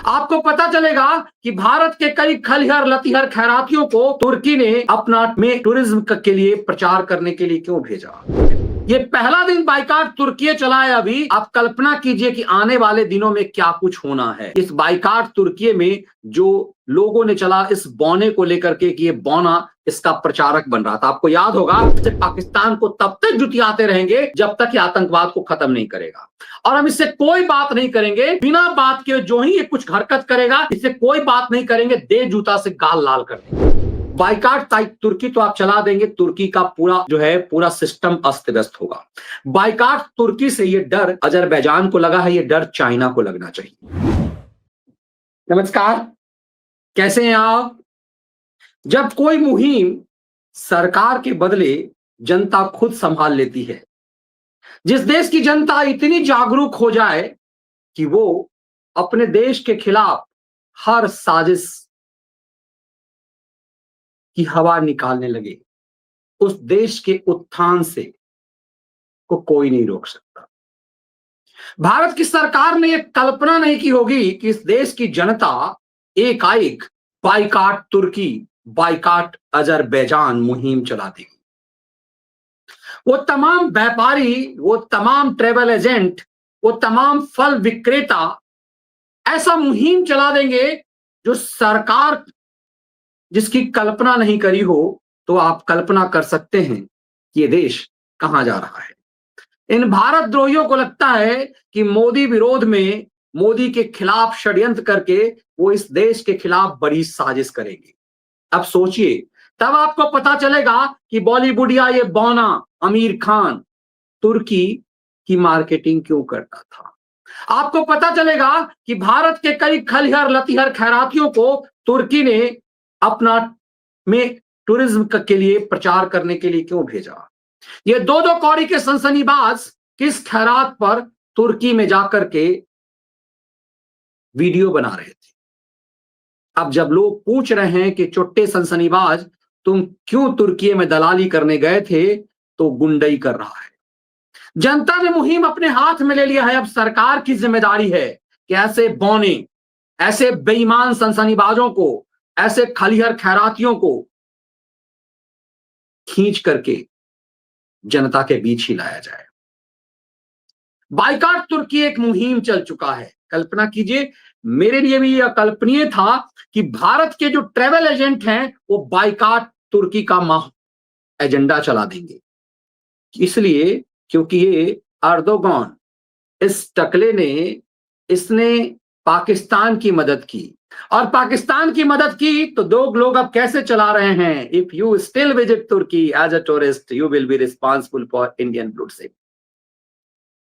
आपको पता चलेगा कि भारत के कई खलिहर लतिहर खैरातियों को तुर्की ने अपना में टूरिज्म के लिए प्रचार करने के लिए क्यों भेजा। ये पहला दिन बाइकाट तुर्की चला है। अभी आप कल्पना कीजिए कि आने वाले दिनों में क्या कुछ होना है। इस बाइकाट तुर्की में जो लोगों ने चला इस बौने को लेकर के कि ये बौना इसका प्रचारक बन रहा था। आपको याद होगा कि पाकिस्तान को तब तक जुटियाते रहेंगे जब तक ये आतंकवाद को खत्म नहीं करेगा, और हम इससे कोई बात नहीं करेंगे। बिना बात के जो ही ये कुछ हरकत करेगा इससे कोई बात नहीं करेंगे, दे जूता से गाल लाल कर देंगे। बाइकाट तुर्की तो आप चला देंगे, तुर्की का पूरा सिस्टम अस्त व्यस्त होगा। बाइकाट तुर्की से ये डर अजरबैजान को लगा है, ये डर चाइना को लगना चाहिए। नमस्कार, कैसे हैं आप? जब कोई मुहिम सरकार के बदले जनता खुद संभाल लेती है, जिस देश की जनता इतनी जागरूक हो जाए कि वो अपने देश के खिलाफ हर साजिश की हवा निकालने लगे, उस देश के उत्थान से को कोई नहीं रोक सकता। भारत की सरकार ने यह कल्पना नहीं की होगी कि इस देश की जनता एकाएक बाइकाट तुर्की, बाइकाट अजरबैजान मुहिम चला देगी। वो तमाम व्यापारी, वो तमाम ट्रेवल एजेंट, वो तमाम फल विक्रेता ऐसा मुहिम चला देंगे जो सरकार जिसकी कल्पना नहीं करी हो। तो आप कल्पना कर सकते हैं कि ये देश कहां जा रहा है। इन भारत द्रोहियों को लगता है कि मोदी विरोध में, मोदी के खिलाफ षड्यंत्र करके वो इस देश के खिलाफ बड़ी साजिश करेंगे। अब सोचिए, तब आपको पता चलेगा कि बॉलीवुडिया ये बौना आमिर खान तुर्की की मार्केटिंग क्यों करता था। आपको पता चलेगा कि भारत के कई खलिहर लतिहर खैरातियों को तुर्की ने अपना में टूरिज्म के लिए प्रचार करने के लिए क्यों भेजा। ये दो दो कौड़ी के सनसनीबाज किस खैरात पर तुर्की में जाकर के वीडियो बना रहे थे। अब जब लोग पूछ रहे हैं कि चुट्टे सनसनीबाज तुम क्यों तुर्की में दलाली करने गए थे, तो गुंडई कर रहा है। जनता ने मुहिम अपने हाथ में ले लिया है। अब सरकार की जिम्मेदारी है कि ऐसे बौने, ऐसे बेईमान सनसनीबाजों को, ऐसे खलिहर खैरातियों को खींच करके जनता के बीच ही लाया जाए। बाइकाट तुर्की एक मुहिम चल चुका है। कल्पना कीजिए, मेरे लिए भी यह अकल्पनीय था कि भारत के जो ट्रेवल एजेंट हैं वो बाइकाट तुर्की का एजेंडा चला देंगे। इसलिए क्योंकि ये अर्दोगान, इस टकले ने, इसने पाकिस्तान की मदद की, और पाकिस्तान की मदद की तो दो लोग अब कैसे चला रहे हैं। If you still visit Turkey as a tourist you will be responsible for Indian bloodshed.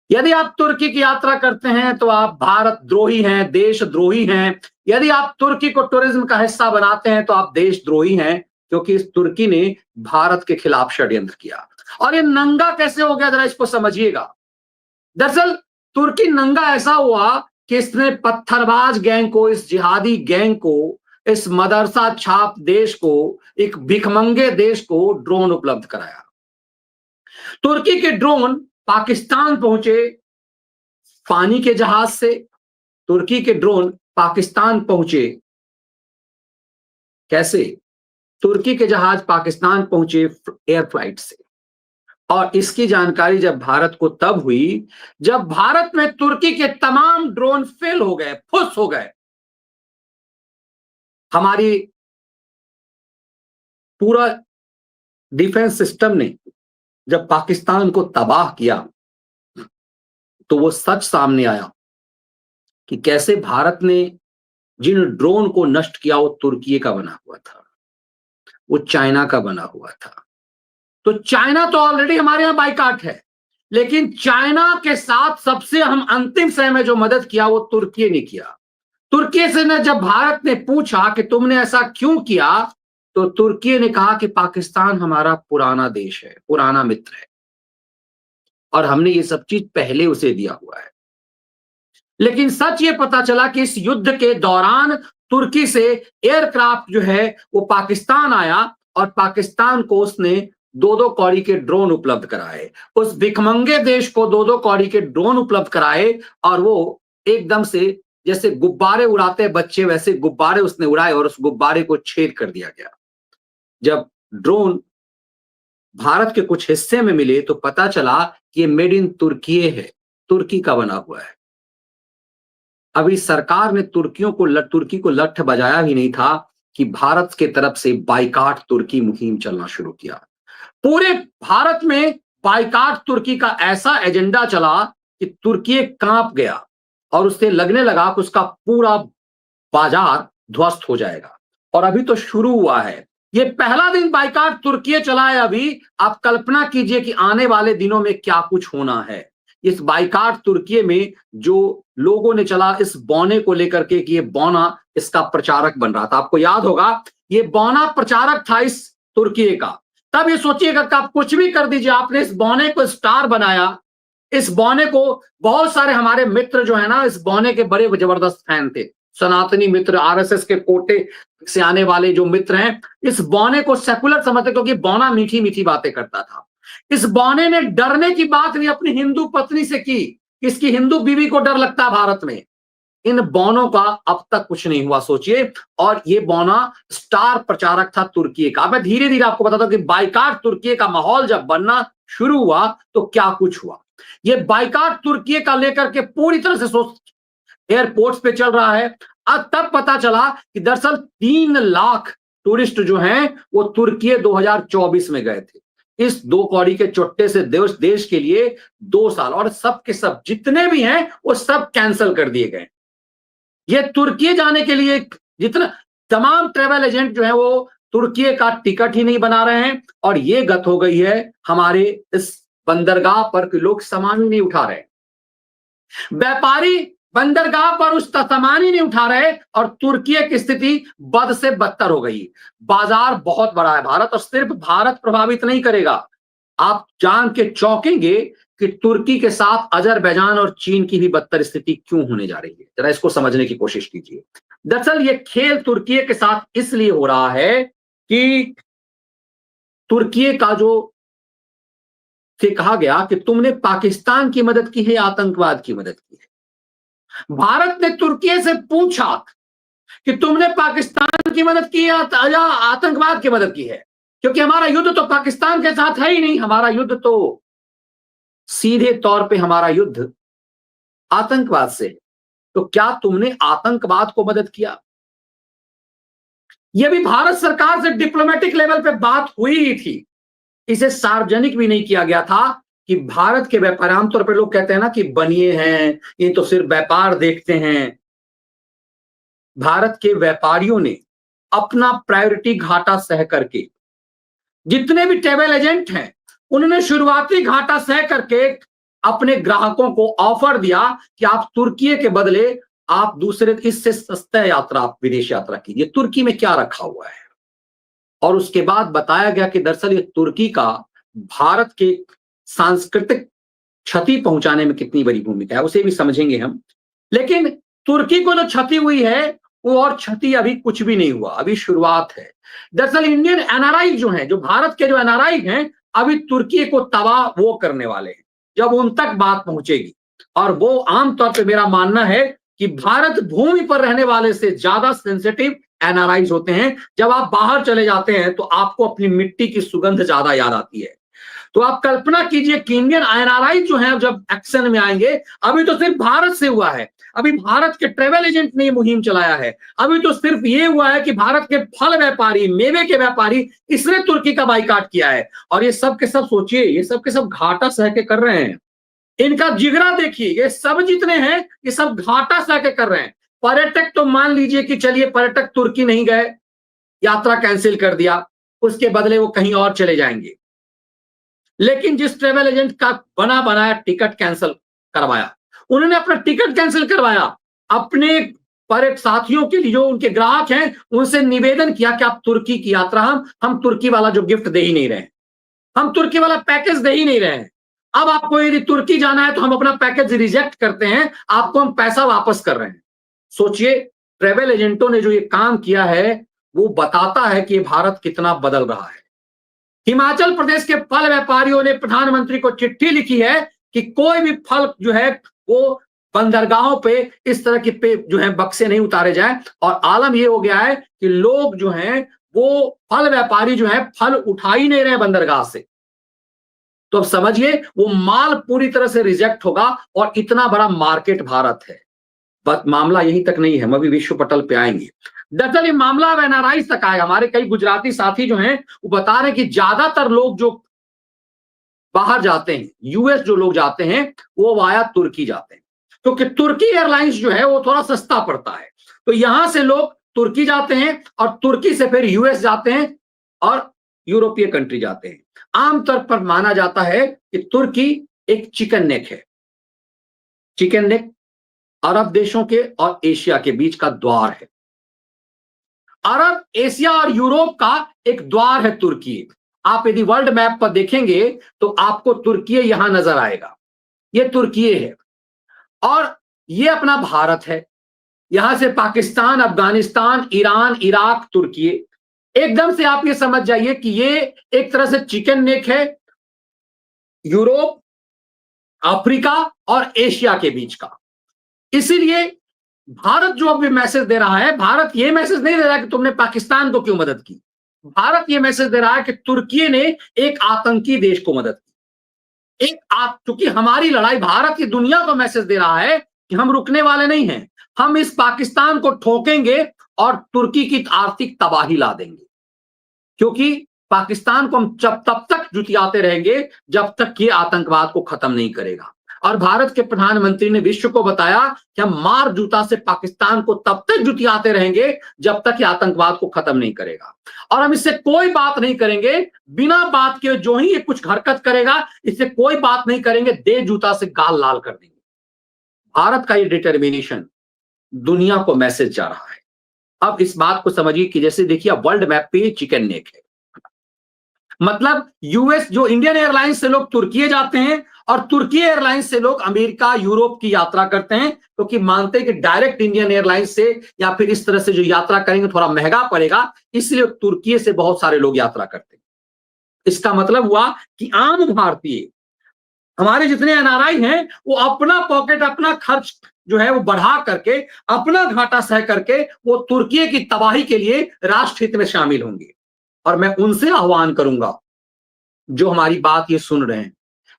यदि आप तुर्की की यात्रा करते हैं तो आप भारत द्रोही हैं, देशद्रोही हैं। यदि आप तुर्की को टूरिज्म का हिस्सा बनाते हैं तो आप देशद्रोही हैं, क्योंकि इस तुर्की ने भारत के खिलाफ षड्यंत्र किया। और ये नंगा कैसे हो गया, जरा इसको समझिएगा। दरअसल तुर्की नंगा ऐसा हुआ कि इसने पत्थरबाज गैंग को, इस जिहादी गैंग को, इस मदरसा छाप देश को, एक भिखमंगे देश को ड्रोन उपलब्ध कराया। तुर्की के ड्रोन पाकिस्तान पहुंचे पानी के जहाज से, तुर्की के ड्रोन पाकिस्तान पहुंचे कैसे? तुर्की के जहाज पाकिस्तान पहुंचे एयर फ्लाइट से। और इसकी जानकारी जब भारत को तब हुई जब भारत में तुर्की के तमाम ड्रोन फेल हो गए, फुस हो गए। हमारी पूरा डिफेंस सिस्टम ने जब पाकिस्तान को तबाह किया तो वो सच सामने आया कि कैसे भारत ने जिन ड्रोन को नष्ट किया वो तुर्की का बना हुआ था, वो चाइना का बना हुआ था। तो चाइना तो ऑलरेडी हमारे यहां बाइकाट है, लेकिन चाइना के साथ सबसे हम अंतिम समय में जो मदद किया वो तुर्की ने किया। तुर्की से ने जब भारत ने पूछा कि तुमने ऐसा क्यों किया, तो तुर्की ने कहा कि पाकिस्तान हमारा पुराना देश है, पुराना मित्र है, और हमने ये सब चीज पहले उसे दिया हुआ है। लेकिन सच ये पता चला कि इस युद्ध के दौरान तुर्की से एयरक्राफ्ट जो है वो पाकिस्तान आया, और पाकिस्तान को उसने दो दो कौड़ी के ड्रोन उपलब्ध कराए। उस भिखमंगे देश को दो दो कौड़ी के ड्रोन उपलब्ध कराए, और वो एकदम से जैसे गुब्बारे उड़ाते हैं बच्चे, वैसे गुब्बारे उसने उड़ाए और उस गुब्बारे को छेद कर दिया गया। जब ड्रोन भारत के कुछ हिस्से में मिले तो पता चला कि ये मेड इन तुर्की है, तुर्की का बना हुआ है। अभी सरकार ने तुर्की को लठ बजाया ही नहीं था कि भारत के तरफ से बाइकाट तुर्की मुहिम चलना शुरू किया। पूरे भारत में बाइकाट तुर्की का ऐसा एजेंडा चला कि तुर्की कांप गया और उससे लगने लगा कि उसका पूरा बाजार ध्वस्त हो जाएगा। और अभी तो शुरू हुआ है, ये पहला दिन बाइकाट तुर्की चला है। अभी आप कल्पना कीजिए कि आने वाले दिनों में क्या कुछ होना है। इस बाइकाट तुर्की में जो लोगों ने चला इस बौने को लेकर के कि ये बौना इसका प्रचारक बन रहा था। आपको याद होगा ये बौना प्रचारक था इस तुर्की का। तब ये सोचिएगा कि आप कुछ भी कर दीजिए, आपने इस बौने को स्टार बनाया। इस बौने को बहुत सारे हमारे मित्र जो है ना, इस बौने के बड़े जबरदस्त फैन थे। सनातनी मित्र, आरएसएस के कोटे से आने वाले जो मित्र हैं, इस बौने को सेकुलर समझते क्योंकि बौना मीठी मीठी बातें करता था। इस बौने ने डरने की बात भी अपनी हिंदू पत्नी से की, इसकी हिंदू बीवी को डर लगता भारत में। इन बौनों का अब तक कुछ नहीं हुआ, सोचिए। और ये बौना स्टार प्रचारक था तुर्की का। मैं धीरे धीरे आपको बताता हूं कि बाइकाट तुर्की का माहौल जब बनना शुरू हुआ तो क्या कुछ हुआ। ये बाइकाट तुर्की का लेकर के पूरी तरह से सोच एयरपोर्ट्स पे चल रहा है। अब तब पता चला कि दरअसल 3 लाख टूरिस्ट जो हैं वो तुर्की 2024 में गए थे। इस 2 कौड़ी के चुट्टे से देश के लिए 2 साल, और सब के सब जितने भी हैं वो सब कैंसिल कर दिए गए। ये तुर्की जाने के लिए जितना तमाम ट्रेवल एजेंट जो है वो तुर्की का टिकट ही नहीं बना रहे हैं। और ये गत हो गई है हमारे इस बंदरगाह पर कि लोग सामान ही नहीं उठा रहे, व्यापारी बंदरगाह पर उस सामान ही नहीं उठा रहे, और तुर्की की स्थिति बद से बदतर हो गई। बाजार बहुत बड़ा है भारत, और सिर्फ भारत प्रभावित नहीं करेगा। आप जान के चौंकेंगे कि तुर्की के साथ अजरबैजान और चीन की भी बदतर स्थिति क्यों होने जा रही है। जरा इसको समझने की कोशिश कीजिए। दरअसल ये खेल तुर्की के साथ इसलिए हो रहा है कि तुर्की का जो से कहा गया कि तुमने पाकिस्तान की मदद की है या आतंकवाद की मदद की है। भारत ने तुर्की से पूछा कि तुमने पाकिस्तान की मदद की या आतंकवाद की मदद की है, क्योंकि हमारा युद्ध तो पाकिस्तान के साथ है ही नहीं। हमारा युद्ध तो सीधे तौर पे हमारा युद्ध आतंकवाद से है। तो क्या तुमने आतंकवाद को मदद किया? यह भी भारत सरकार से डिप्लोमेटिक लेवल पे बात हुई ही थी, इसे सार्वजनिक भी नहीं किया गया था कि भारत के व्यापार, आमतौर पर लोग कहते हैं ना कि बनिए हैं, ये तो सिर्फ व्यापार देखते हैं। भारत के व्यापारियों ने अपना प्रायोरिटी घाटा सह करके, जितने भी ट्रैवल एजेंट हैं उन्होंने शुरुआती घाटा सह करके अपने ग्राहकों को ऑफर दिया कि आप तुर्की के बदले आप दूसरे इससे सस्ता यात्रा, आप विदेश यात्रा कीजिए। तुर्की में क्या रखा हुआ है? और उसके बाद बताया गया कि दरअसल ये तुर्की का भारत के सांस्कृतिक क्षति पहुंचाने में कितनी बड़ी भूमिका है, उसे भी समझेंगे हम। लेकिन तुर्की को जो क्षति हुई है वो और क्षति अभी कुछ भी नहीं हुआ, अभी शुरुआत है। दरअसल इंडियन एनआरआई जो हैं, जो भारत के जो एनआरआई हैं, अभी तुर्की को तबाह वो करने वाले हैं जब उन तक बात पहुंचेगी। और वो आमतौर पर मेरा मानना है कि भारत भूमि पर रहने वाले से ज्यादा सेंसिटिव एनआरआईज होते हैं। जब आप बाहर चले जाते हैं तो आपको अपनी मिट्टी की सुगंध ज्यादा याद आती है। तो आप कल्पना कीजिए कि इंडियन एनआरआई जो है जब एक्शन में आएंगे, अभी तो सिर्फ भारत से हुआ है, अभी भारत के ट्रेवल एजेंट ने मुहिम चलाया है, अभी तो सिर्फ ये हुआ है कि भारत के फल व्यापारी, मेवे के व्यापारी, इसने तुर्की का बाइकाट किया है। और ये सब के सब सोचिए, ये सब के सब घाटा सह के कर रहे हैं। इनका जिगरा देखिए, ये सब जितने हैं ये सब घाटा सह के कर रहे हैं। पर्यटक तो मान लीजिए कि चलिए पर्यटक तुर्की नहीं गए, यात्रा कैंसिल कर दिया, उसके बदले वो कहीं और चले जाएंगे। लेकिन जिस ट्रेवल एजेंट का बना बनाया टिकट कैंसिल करवाया, उन्होंने अपना टिकट कैंसिल करवाया, अपने पर्यटक साथियों के लिए जो उनके ग्राहक हैं उनसे निवेदन किया कि आप तुर्की की यात्रा हम तुर्की वाला जो गिफ्ट दे ही नहीं रहे, हम तुर्की वाला पैकेज दे ही नहीं रहे हैं। अब आपको यदि तुर्की जाना है तो हम अपना पैकेज रिजेक्ट करते हैं, आपको हम पैसा वापस कर रहे हैं। सोचिए, ट्रेवल एजेंटों ने जो ये काम किया है वो बताता है कि भारत कितना बदल रहा है। हिमाचल प्रदेश के फल व्यापारियों ने प्रधानमंत्री को चिट्ठी लिखी है कि कोई भी फल जो है वो बंदरगाहों पे इस तरह के पे जो है बक्से नहीं उतारे जाए। और आलम ये हो गया है कि लोग जो हैं वो फल व्यापारी जो है फल उठा ही नहीं रहे बंदरगाह से। तो अब समझिए वो माल पूरी तरह से रिजेक्ट होगा और इतना बड़ा मार्केट भारत है। बस मामला यहीं तक नहीं है, हम अभी विश्व पटल पे आएंगे। दरअसल ये मामला अब एनआरआई तक आएगा। हमारे कई गुजराती साथी जो हैं वो बता रहे हैं कि ज्यादातर लोग जो बाहर जाते हैं, यूएस जो लोग जाते हैं वो वाया तुर्की जाते हैं, क्योंकि तुर्की एयरलाइंस जो है वो थोड़ा सस्ता पड़ता है। तो यहां से लोग तुर्की जाते हैं और तुर्की से फिर यूएस जाते हैं और यूरोपीय कंट्री जाते हैं। आमतौर पर माना जाता है कि तुर्की एक चिकन नेक है। चिकन नेक अरब देशों के और एशिया के बीच का द्वार है। अरब, एशिया और यूरोप का एक द्वार है तुर्की। आप यदि वर्ल्ड मैप पर देखेंगे तो आपको तुर्की यहां नजर आएगा। ये तुर्की है और ये अपना भारत है। यहां से पाकिस्तान, अफगानिस्तान, ईरान, इराक, तुर्की। एकदम से आप ये समझ जाइए कि ये एक तरह से चिकन नेक है यूरोप, अफ्रीका और एशिया के बीच का। इसीलिए भारत जो अभी मैसेज दे रहा है, भारत ये मैसेज नहीं दे रहा कि तुमने पाकिस्तान को क्यों मदद की। भारत ये मैसेज दे रहा है कि तुर्की ने एक आतंकी देश को मदद की। क्योंकि हमारी लड़ाई, भारत की दुनिया को मैसेज दे रहा है कि हम रुकने वाले नहीं हैं। हम इस पाकिस्तान को ठोकेंगे और तुर्की की आर्थिक तबाही ला देंगे, क्योंकि पाकिस्तान को हम तब तक जुटियाते रहेंगे जब तक ये आतंकवाद को खत्म नहीं करेगा। और भारत के प्रधानमंत्री ने विश्व को बताया कि हम मार जूता से पाकिस्तान को तब तक जुटियाते रहेंगे जब तक ये आतंकवाद को खत्म नहीं करेगा। और हम इससे कोई बात नहीं करेंगे, बिना बात के जो ही ये कुछ हरकत करेगा इससे कोई बात नहीं करेंगे, दे जूता से गाल लाल कर देंगे। भारत का ये डिटर्मिनेशन दुनिया को मैसेज जा रहा है। अब इस बात को समझिए कि जैसे देखिए वर्ल्ड मैप पे चिकन नेक है, मतलब यूएस जो इंडियन एयरलाइंस से लोग तुर्की जाते हैं और तुर्की एयरलाइंस से लोग अमेरिका, यूरोप की यात्रा करते हैं, क्योंकि मानते हैं कि डायरेक्ट इंडियन एयरलाइंस से या फिर इस तरह से जो यात्रा करेंगे थोड़ा महंगा पड़ेगा, इसलिए तुर्की से बहुत सारे लोग यात्रा करते हैं। इसका मतलब हुआ कि आम भारतीय, हमारे जितने एनआरआई हैं वो अपना पॉकेट, अपना खर्च जो है वो बढ़ा करके, अपना घाटा सह करके वो तुर्की की तबाही के लिए राष्ट्र हित में शामिल होंगे। और मैं उनसे आह्वान करूंगा जो हमारी बात ये सुन रहे हैं,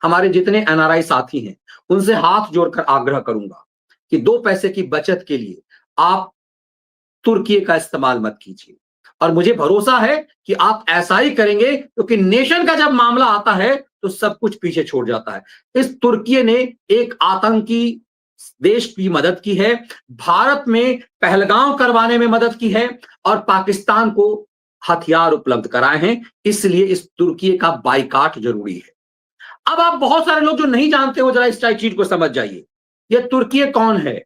हमारे जितने एनआरआई साथी हैं, उनसे हाथ जोड़कर आग्रह करूंगा कि 2 पैसे की बचत के लिए आप तुर्की का इस्तेमाल मत कीजिए। और मुझे भरोसा है कि आप ऐसा ही करेंगे, क्योंकि नेशन का जब मामला आता है तो सब कुछ पीछे छोड़ जाता है। इस तुर्की ने एक आतंकी देश की मदद की है, भारत में पहलगाम करवाने में मदद की है और पाकिस्तान को हथियार उपलब्ध कराए हैं। इसलिए इस तुर्की का बाइकाट जरूरी है। अब आप बहुत सारे लोग जो नहीं जानते हो, जरा इस चीज को समझ जाइए। ये तुर्की कौन है?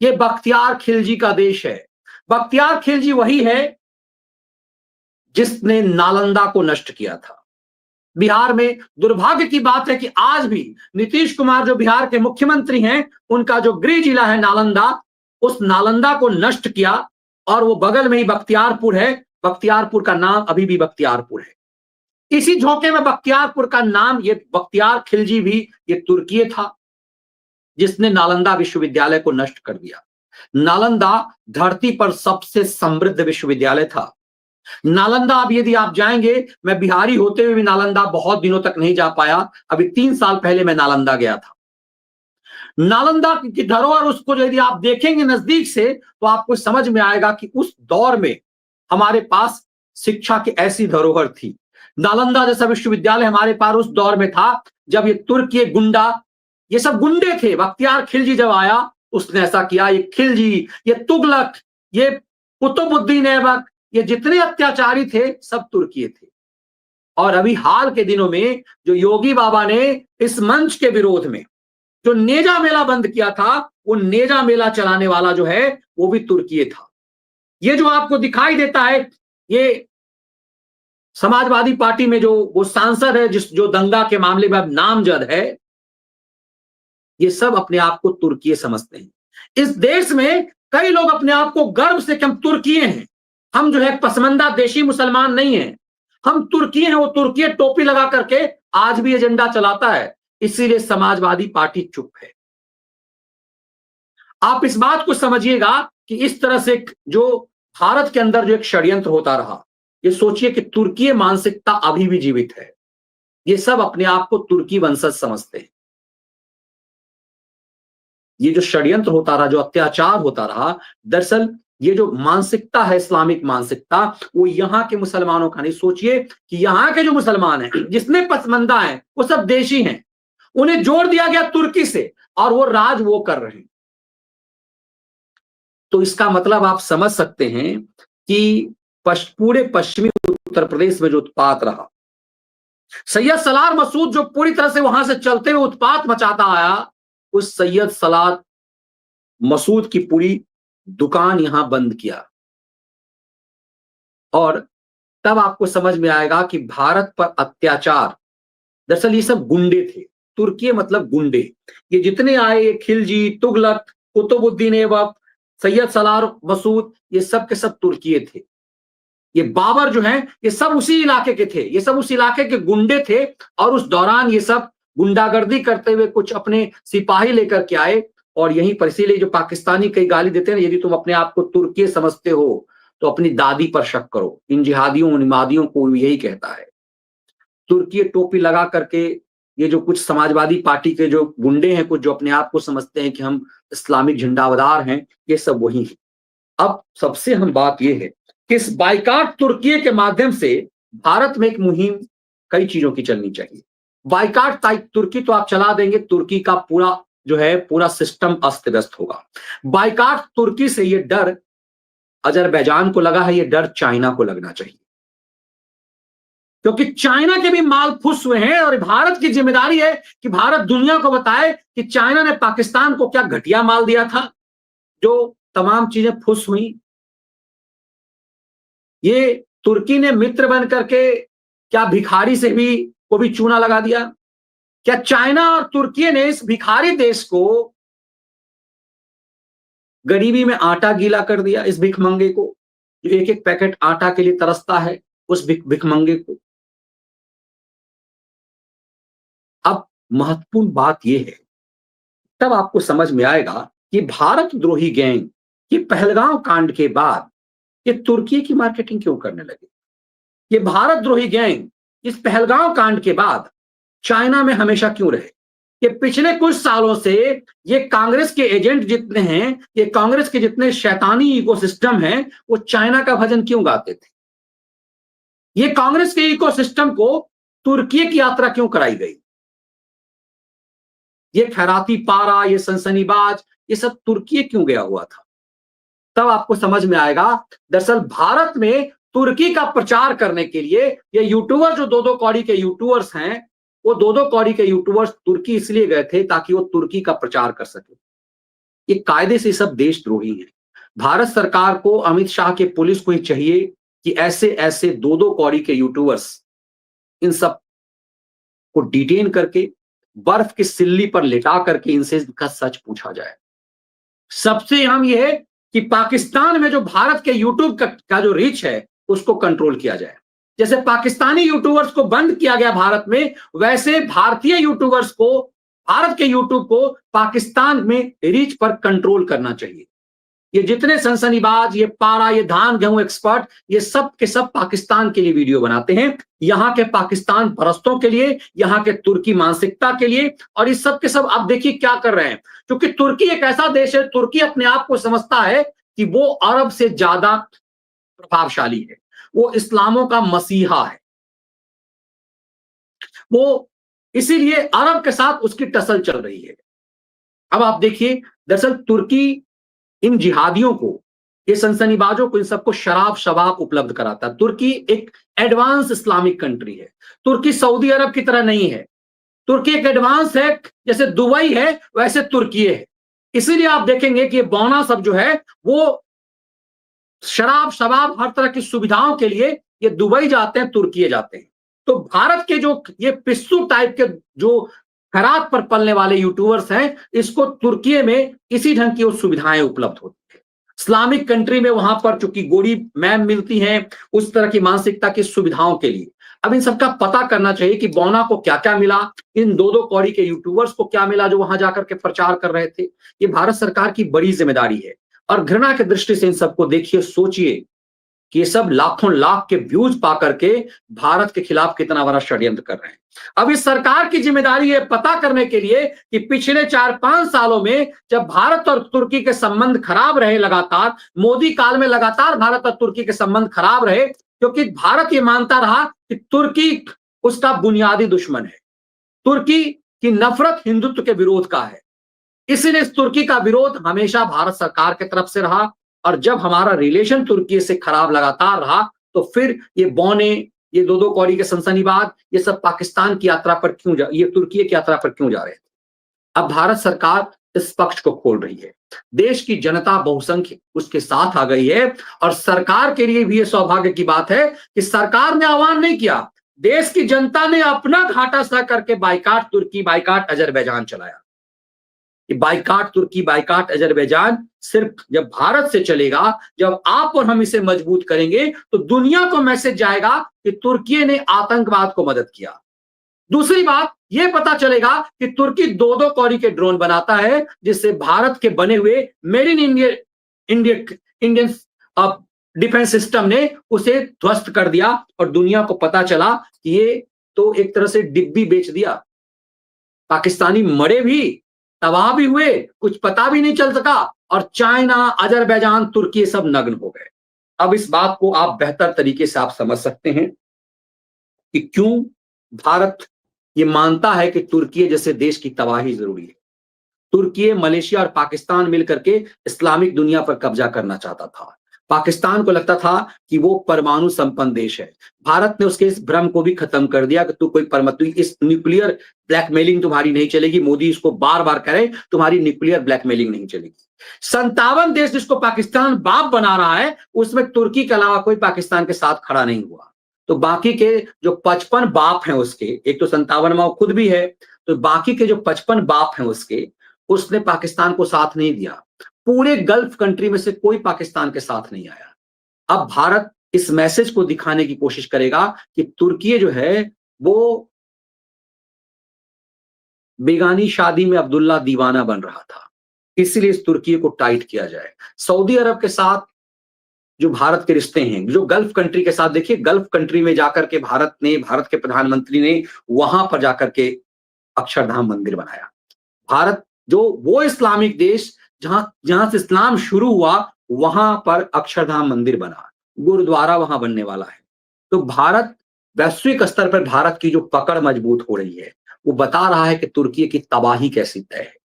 ये बख्तियार खिलजी का देश है। बख्तियार खिलजी वही है जिसने नालंदा को नष्ट किया था। बिहार में दुर्भाग्य की बात है कि आज भी नीतीश कुमार जो बिहार के मुख्यमंत्री हैं, उनका जो गृह जिला है नालंदा, उस नालंदा को नष्ट किया और वो बगल में ही बख्तियारपुर है। बख्तियारपुर का नाम अभी भी बख्तियारपुर है। इसी झोंके में बख्तियारपुर का नाम, ये बख्तियार खिलजी भी ये तुर्की था जिसने नालंदा विश्वविद्यालय को नष्ट कर दिया। नालंदा धरती पर सबसे समृद्ध विश्वविद्यालय था। नालंदा, अब यदि आप जाएंगे, मैं बिहारी होते हुए भी नालंदा बहुत दिनों तक नहीं जा पाया, अभी 3 साल पहले मैं नालंदा गया था। नालंदा की धरोहर, उसको यदि आप देखेंगे नजदीक से तो आपको समझ में आएगा कि उस दौर में हमारे पास शिक्षा की ऐसी धरोहर थी। नालंदा जैसा विश्वविद्यालय हमारे पास उस दौर में था जब ये तुर्की गुंडा, ये सब गुंडे थे। बख्तियार खिलजी जब आया उसने ऐसा किया। ये खिलजी, ये तुगलक, ये कुतुबुद्दीन ऐबक, ये जितने अत्याचारी थे सब तुर्की थे। और अभी हाल के दिनों में जो योगी बाबा ने इस मंच के विरोध में जो नेजा मेला बंद किया था, वो नेजा मेला चलाने वाला जो है वो भी तुर्की था। ये जो आपको दिखाई देता है, ये समाजवादी पार्टी में जो वो सांसद है जो दंगा के मामले में अब नामजद है, ये सब अपने आप को तुर्की समझते हैं। इस देश में कई लोग अपने आप को गर्व से कि हम तुर्की हैं, हम जो है पसमंदा देशी मुसलमान नहीं हैं, हम तुर्की हैं। वो तुर्की टोपी लगा करके आज भी एजेंडा चलाता है। इसीलिए समाजवादी पार्टी चुप है। आप इस बात को समझिएगा कि इस तरह से जो भारत के अंदर जो एक षड्यंत्र होता रहा, ये सोचिए कि तुर्कीय मानसिकता अभी भी जीवित है। ये सब अपने आप को तुर्की वंशज समझते हैं। ये जो षड्यंत्र होता रहा, जो अत्याचार होता रहा, दरअसल ये जो मानसिकता है, इस्लामिक मानसिकता, वो यहां के मुसलमानों का नहीं। सोचिए कि यहां के जो मुसलमान हैं, जितने पसमंदा हैं, वो सब देशी हैं। उन्हें जोड़ दिया गया तुर्की से और वो राज वो कर रहे हैं। तो इसका मतलब आप समझ सकते हैं कि पूरे पश्चिमी उत्तर प्रदेश में जो उत्पात रहा, सैयद सलार मसूद जो पूरी तरह से वहां से चलते हुए उत्पात मचाता आया, उस सैयद सलार मसूद की पूरी दुकान यहां बंद किया। और तब आपको समझ में आएगा कि भारत पर अत्याचार, दरअसल ये सब गुंडे थे। तुर्की मतलब गुंडे। ये जितने आए, ये खिलजी, तुगलक, कुतुबुद्दीन ऐबक, सैयद सलार मसूद, ये सब के सब तुर्की थे। ये बाबर जो हैं, ये सब उसी इलाके के थे, ये सब उस इलाके के गुंडे थे। और उस दौरान ये सब गुंडागर्दी करते हुए कुछ अपने सिपाही लेकर के आए और यहीं पर, इसीलिए जो पाकिस्तानी कई गाली देते हैं, यदि तुम अपने आप को तुर्की समझते हो तो अपनी दादी पर शक करो। इन जिहादियों निमादियों को यही कहता है। तुर्की टोपी लगा करके ये जो कुछ समाजवादी पार्टी के जो गुंडे हैं, कुछ जो अपने आप को समझते हैं कि हम इस्लामिक झंडावदार हैं, ये सब वही है। अब सबसे अहम बात यह है कि इस बाइकाट तुर्की के माध्यम से भारत में एक मुहिम कई चीजों की चलनी चाहिए। बाइकाट तुर्की तो आप चला देंगे, तुर्की का पूरा जो है पूरा सिस्टम अस्त व्यस्त होगा। बाइकाट तुर्की से ये डर अजरबैजान को लगा है, ये डर चाइना को लगना चाहिए, क्योंकि चाइना के भी माल फुस हुए हैं। और भारत की जिम्मेदारी है कि भारत दुनिया को बताए कि चाइना ने पाकिस्तान को क्या घटिया माल दिया था, जो तमाम चीजें फुस हुई। ये तुर्की ने मित्र बन करके क्या भिखारी से भी को भी चूना लगा दिया? क्या चाइना और तुर्की ने इस भिखारी देश को गरीबी में आटा गीला कर दिया? इस भिखमंगे को, जो एक एक पैकेट आटा के लिए तरसता है, उस भिखमंगे को। अब महत्वपूर्ण बात यह है, तब आपको समझ में आएगा कि भारत द्रोही गैंग ये पहलगांव कांड के बाद ये तुर्की की मार्केटिंग क्यों करने लगे। ये भारत द्रोही गैंग इस पहलगांव कांड के बाद चाइना में हमेशा क्यों रहे। ये पिछले कुछ सालों से ये कांग्रेस के एजेंट जितने हैं, ये कांग्रेस के जितने शैतानी इकोसिस्टम हैं, वो चाइना का भजन क्यों गाते थे। ये कांग्रेस के इकोसिस्टम को तुर्की की यात्रा क्यों कराई गई। ये खैराती पारा, ये सनसनीबाज, ये सब तुर्की क्यों गया हुआ था। तब आपको समझ में आएगा, दरअसल भारत में तुर्की का प्रचार करने के लिए ये यूट्यूबर जो दो कौड़ी के यूट्यूबर्स हैं, वो दो कौड़ी के यूट्यूबर्स तुर्की इसलिए गए थे ताकि वो तुर्की का प्रचार कर सके। ये कायदे से सब देशद्रोही हैं। भारत सरकार को, अमित शाह के पुलिस को ही चाहिए कि ऐसे ऐसे दो कौड़ी के यूट्यूबर्स, इन सब को डिटेन करके बर्फ की सिल्ली पर लिटा करके इनसे इसका सच पूछा जाए। सबसे अहम यह है कि पाकिस्तान में जो भारत के यूट्यूब का जो रीच है, उसको कंट्रोल किया जाए। जैसे पाकिस्तानी यूट्यूबर्स को बंद किया गया भारत में, वैसे भारतीय यूट्यूबर्स को, भारत के यूट्यूब को पाकिस्तान में रीच पर कंट्रोल करना चाहिए। ये जितने सनसनीबाज, ये पारा, ये धान गेहूं एक्सपर्ट, ये सब के सब पाकिस्तान के लिए वीडियो बनाते हैं, यहां के पाकिस्तान परस्तों के लिए, यहां के तुर्की मानसिकता के लिए। और इस सब के सब आप देखिए क्या कर रहे हैं, क्योंकि तुर्की एक ऐसा देश है, तुर्की अपने आप को समझता है कि वो अरब से ज्यादा प्रभावशाली है, वो इस्लामों का मसीहा है, वो इसीलिए अरब के साथ उसकी टसल चल रही है। अब आप देखिए, दरअसल तुर्की इन जिहादियों को, ये सनसनीबाजों को, इन सबको शराब शबाब उपलब्ध कराता है। तुर्की एक एडवांस इस्लामिक कंट्री है। तुर्की सऊदी अरब की तरह नहीं है। तुर्की एक एडवांस है, जैसे दुबई है वैसे तुर्की है। इसीलिए आप देखेंगे कि ये बौना सब जो है, वो शराब शबाब हर तरह की सुविधाओं के लिए ये दुबई जाते हैं, तुर्की जाते हैं। तो भारत के जो ये पिस्सू टाइप के जो खराब पर पलने वाले यूट्यूबर्स हैं, इसको तुर्की में इसी ढंग की सुविधाएं उपलब्ध होती है। इस्लामिक कंट्री में वहां पर चूंकि गोरी मैम मिलती हैं, उस तरह की मानसिकता की सुविधाओं के लिए अब इन सबका पता करना चाहिए कि बौना को क्या क्या मिला, इन दो दो कौड़ी के यूट्यूबर्स को क्या मिला जो वहां जाकर के प्रचार कर रहे थे। ये भारत सरकार की बड़ी जिम्मेदारी है और घृणा की दृष्टि से इन सबको देखिए, सोचिए कि ये सब लाखों लाख के व्यूज पा करके भारत के खिलाफ कितना बड़ा षड्यंत्र कर रहे हैं। अब इस सरकार की जिम्मेदारी है पता करने के लिए कि पिछले 4-5 सालों में जब भारत और तुर्की के संबंध खराब रहे, लगातार मोदी काल में लगातार भारत और तुर्की के संबंध खराब रहे, क्योंकि भारत ये मानता रहा कि तुर्की उसका बुनियादी दुश्मन है, तुर्की की नफरत हिंदुत्व के विरोध का है। इसलिए इस तुर्की का विरोध हमेशा भारत सरकार की तरफ से रहा और जब हमारा रिलेशन तुर्की से खराब लगातार रहा तो फिर ये बौने, ये दो दो कौड़ी के सनसनीबाज, ये सब पाकिस्तान की यात्रा पर क्यों ये तुर्की की यात्रा पर क्यों जा रहे थे। अब भारत सरकार इस पक्ष को खोल रही है, देश की जनता बहुसंख्य उसके साथ आ गई है और सरकार के लिए भी ये सौभाग्य की बात है कि सरकार ने आह्वान नहीं किया, देश की जनता ने अपना घाटा सह करके बाइकाट तुर्की, बाइकाट अजरबैजान चलाया कि बाइकाट तुर्की, बाइकाट अजरबैजान सिर्फ जब भारत से चलेगा, जब आप और हम इसे मजबूत करेंगे तो दुनिया को मैसेज जाएगा कि तुर्की ने आतंकवाद को मदद किया। दूसरी बात यह पता चलेगा कि तुर्की दो दो कौड़ी के ड्रोन बनाता है जिससे भारत के बने हुए made in Indian defence system ने उसे ध्वस्त कर दिया और दुनिया को पता चला कि ये तो एक तरह से डिब्बी बेच दिया। पाकिस्तानी मरे भी, तबाह भी हुए, कुछ पता भी नहीं चल सका और चाइना, अजरबैजान, तुर्की सब नग्न हो गए। अब इस बात को आप बेहतर तरीके से आप समझ सकते हैं कि क्यों भारत ये मानता है कि तुर्की जैसे देश की तबाही जरूरी है। तुर्की, मलेशिया और पाकिस्तान मिलकर के इस्लामिक दुनिया पर कब्जा करना चाहता था। पाकिस्तान को लगता था कि वो परमाणु संपन्न देश है। भारत ने उसके इस भ्रम को भी खत्म कर दिया कि तू कोई परमाणु, इस न्यूक्लियर ब्लैकमेलिंग तुम्हारी नहीं चलेगी। मोदी इसको बार बार कहे, तुम्हारी न्यूक्लियर ब्लैकमेलिंग नहीं चलेगी। 57 देश जिसको पाकिस्तान बाप बना रहा है उसमें तुर्की के अलावा कोई पाकिस्तान के साथ खड़ा नहीं हुआ। तो बाकी के जो 55 बाप हैं उसके, एक तो 57वां खुद भी है, तो बाकी के जो 55 बाप हैं उसके, उसने पाकिस्तान को साथ नहीं दिया। पूरे गल्फ कंट्री में से कोई पाकिस्तान के साथ नहीं आया। अब भारत इस मैसेज को दिखाने की कोशिश करेगा कि तुर्की जो है वो बेगानी शादी में अब्दुल्ला दीवाना बन रहा था, इसलिए इस तुर्की को टाइट किया जाए। सऊदी अरब के साथ जो भारत के रिश्ते हैं, जो गल्फ कंट्री के साथ, देखिए गल्फ कंट्री में जाकर के भारत के प्रधानमंत्री ने वहां पर जाकर के अक्षरधाम मंदिर बनाया। भारत जो वो इस्लामिक देश जहां से इस्लाम शुरू हुआ वहां पर अक्षरधाम मंदिर बना, गुरुद्वारा वहां बनने वाला है। तो भारत वैश्विक स्तर पर भारत की जो पकड़ मजबूत हो रही है वो बता रहा है कि तुर्की की तबाही कैसी तय है।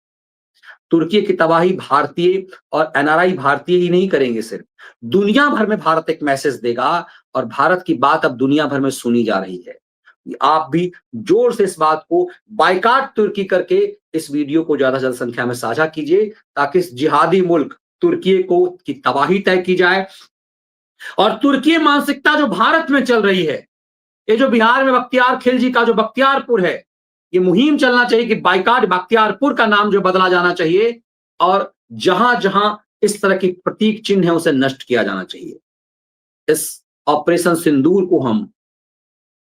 तुर्की की तबाही भारतीय और एनआरआई भारतीय ही नहीं करेंगे, सिर्फ दुनिया भर में भारत एक मैसेज देगा और भारत की बात अब दुनिया भर में सुनी जा रही है। आप भी जोर से इस बात को बाइकाट तुर्की करके इस वीडियो को ज्यादा से ज्यादा संख्या में साझा कीजिए ताकि इस जिहादी मुल्क तुर्की को की तबाही तय की जाए। और तुर्की मानसिकता जो भारत में चल रही है, ये जो बिहार में बख्तियार खिलजी का जो बख्तियारपुर है, ये मुहिम चलना चाहिए कि बाइकाट बख्तियारपुर का नाम जो बदला जाना चाहिए और जहां जहां इस तरह की प्रतीक चिन्ह है उसे नष्ट किया जाना चाहिए। इस ऑपरेशन सिंदूर को हम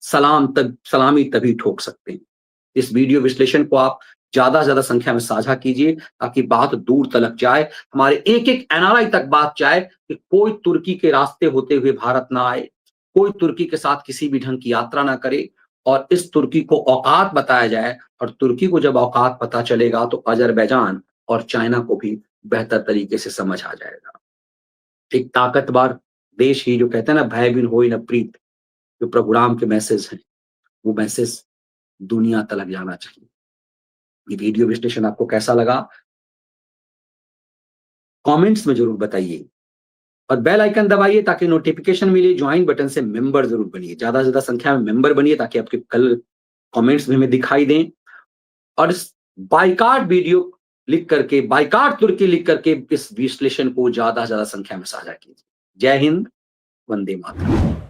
सलामी तभी ठोक सकते हैं। इस वीडियो विश्लेषण को आप ज्यादा से ज्यादा संख्या में साझा कीजिए ताकि बात दूर तलक जाए, हमारे एक एक एनआरआई तक बात जाए कि कोई तुर्की के रास्ते होते हुए भारत ना आए, कोई तुर्की के साथ किसी भी ढंग की यात्रा ना करे और इस तुर्की को औकात बताया जाए। और तुर्की को जब औकात पता चलेगा तो अजरबैजान और चाइना को भी बेहतर तरीके से समझ आ जाएगा। एक ताकतवर देश ही जो कहते हैं ना, भय बिन होई न प्रीत, जो प्रोग्राम के मैसेज हैं वो मैसेज दुनिया तलक जाना चाहिए। ये वीडियो विश्लेषण आपको कैसा लगा कमेंट्स में जरूर बताइए और बेल आइकन दबाइए ताकि नोटिफिकेशन मिले। ज्वाइन बटन से मेंबर जरूर बनिए, ज्यादा से ज्यादा संख्या में मेंबर बनिए ताकि आपके कल कमेंट्स में हमें दिखाई दें। और इस बाइकाट वीडियो लिख करके, बाइकाट तुर्की लिख करके इस विश्लेषण को ज्यादा से ज्यादा संख्या में साझा कीजिए। जय हिंद, वंदे मातरम।